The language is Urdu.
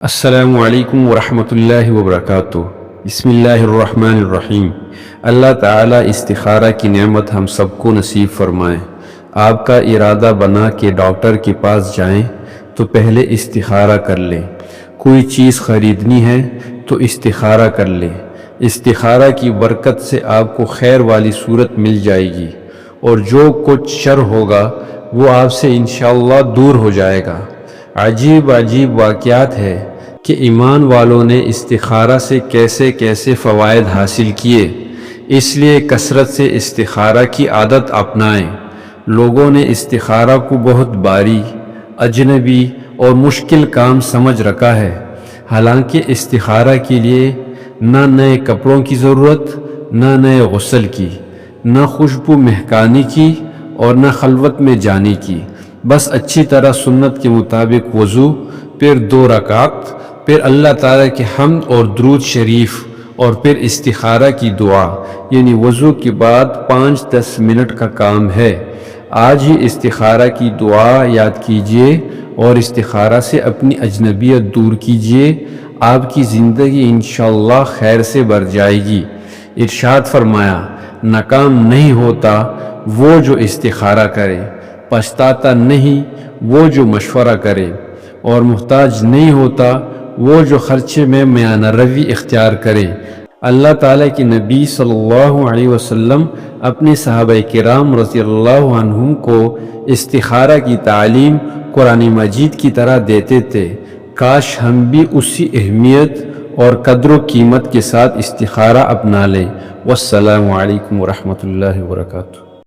السلام علیکم ورحمۃ اللہ وبرکاتہ۔ بسم اللہ الرحمن الرحیم۔ اللہ تعالیٰ استخارہ کی نعمت ہم سب کو نصیب فرمائے۔ آپ کا ارادہ بنا کہ ڈاکٹر کے پاس جائیں تو پہلے استخارہ کر لیں۔ کوئی چیز خریدنی ہے تو استخارہ کر لیں۔ استخارہ کی برکت سے آپ کو خیر والی صورت مل جائے گی، اور جو کچھ شر ہوگا وہ آپ سے انشاءاللہ دور ہو جائے گا۔ عجیب واقعات ہے کہ ایمان والوں نے استخارہ سے کیسے کیسے فوائد حاصل کیے۔ اس لیے کثرت سے استخارہ کی عادت اپنائیں۔ لوگوں نے استخارہ کو بہت بھاری، اجنبی اور مشکل کام سمجھ رکھا ہے، حالانکہ استخارہ کے لیے نہ نئے کپڑوں کی ضرورت، نہ نئے غسل کی، نہ خوشبو مہکانے کی، اور نہ خلوت میں جانے کی۔ بس اچھی طرح سنت کے مطابق وضو، پھر 2 رکعت، پھر اللہ تعالیٰ کے حمد اور درود شریف، اور پھر استخارہ کی دعا، یعنی وضو کے بعد 5-10 منٹ کا کام ہے۔ آج ہی استخارہ کی دعا یاد کیجئے اور استخارہ سے اپنی اجنبیت دور کیجئے۔ آپ کی زندگی انشاءاللہ خیر سے بھر جائے گی۔ ارشاد فرمایا، ناکام نہیں ہوتا وہ جو استخارہ کرے، پچھتاتا نہیں وہ جو مشورہ کرے، اور محتاج نہیں ہوتا وہ جو خرچے میں میانہ روی اختیار کرے۔ اللہ تعالیٰ کے نبی صلی اللہ علیہ وسلم اپنے صحابہ کرام رضی اللہ عنہم کو استخارہ کی تعلیم قرآن مجید کی طرح دیتے تھے۔ کاش ہم بھی اسی اہمیت اور قدر و قیمت کے ساتھ استخارہ اپنا لیں۔ والسلام علیکم ورحمۃ اللہ وبرکاتہ۔